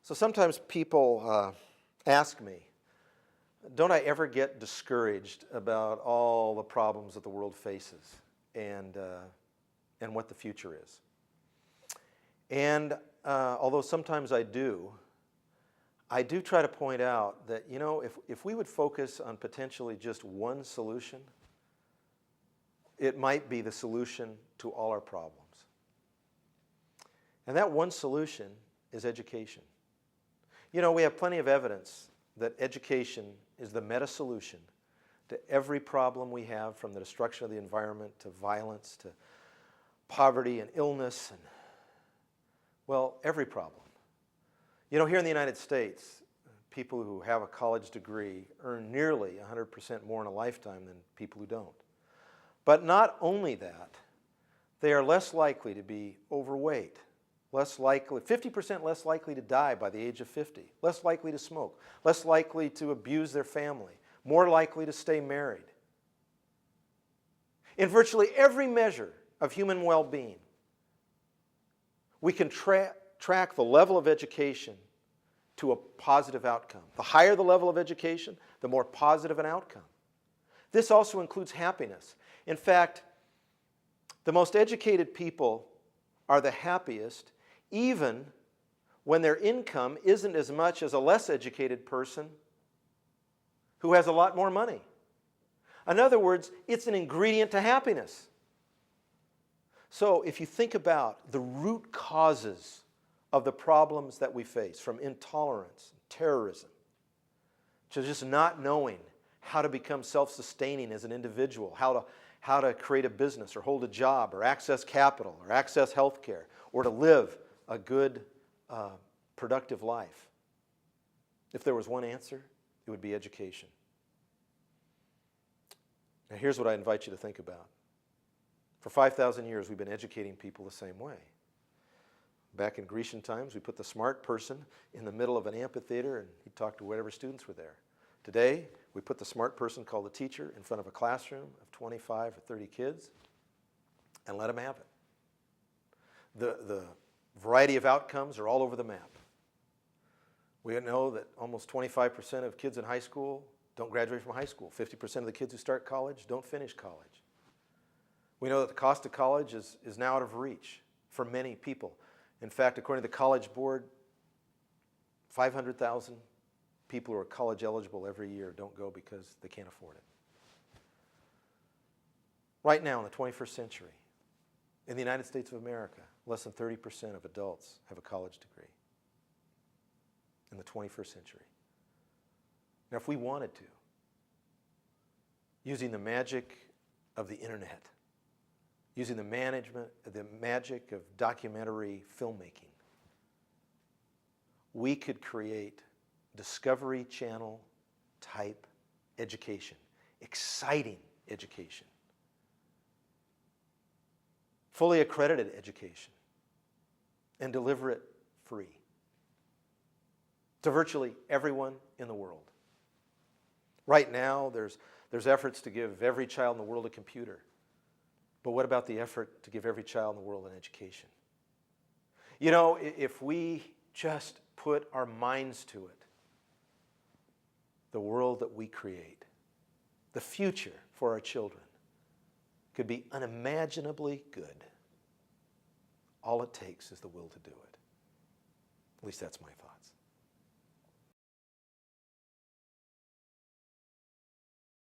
So sometimes people ask me, don't I ever get discouraged about all the problems that the world faces and what the future is? And although sometimes I do try to point out that, you know, if we would focus on potentially just one solution, it might be the solution to all our problems. And that one solution is education. You know, we have plenty of evidence that education is the meta solution to every problem we have, from the destruction of the environment to violence to poverty and illness and, well, every problem. You know, here in the United States, people who have a college degree earn nearly 100% more in a lifetime than people who don't. But not only that, they are less likely to be overweight, less likely, 50% less likely to die by the age of 50, less likely to smoke, less likely to abuse their family, more likely to stay married. In virtually every measure of human well-being, we can track the level of education to a positive outcome. The higher the level of education, the more positive an outcome. This also includes happiness. In fact, the most educated people are the happiest, even when their income isn't as much as a less educated person who has a lot more money. In other words, it's an ingredient to happiness. So if you think about the root causes of the problems that we face, from intolerance, terrorism, to just not knowing how to become self-sustaining as an individual, how to create a business or hold a job or access capital or access health care or to live a good, productive life. If there was one answer, it would be education. Now here's what I invite you to think about. For 5,000 years, we've been educating people the same way. Back in Grecian times, we put the smart person in the middle of an amphitheater and he'd talk to whatever students were there. Today, we put the smart person called the teacher in front of a classroom of 25 or 30 kids and let them have it. The variety of outcomes are all over the map. We know that almost 25% of kids in high school don't graduate from high school. 50% of the kids who start college don't finish college. We know that the cost of college is now out of reach for many people. In fact, according to the College Board, 500,000 people who are college eligible every year don't go because they can't afford it. Right now in the 21st century, in the United States of America, less than 30% of adults have a college degree. In the 21st century. Now, if we wanted to, using the magic of the internet, using the magic of documentary filmmaking, we could create Discovery Channel type education, exciting education, fully accredited education, and deliver it free to virtually everyone in the world. Right now, there's efforts to give every child in the world a computer. But what about the effort to give every child in the world an education? You know, if we just put our minds to it, the world that we create, the future for our children, could be unimaginably good. All it takes is the will to do it. At least that's my thoughts.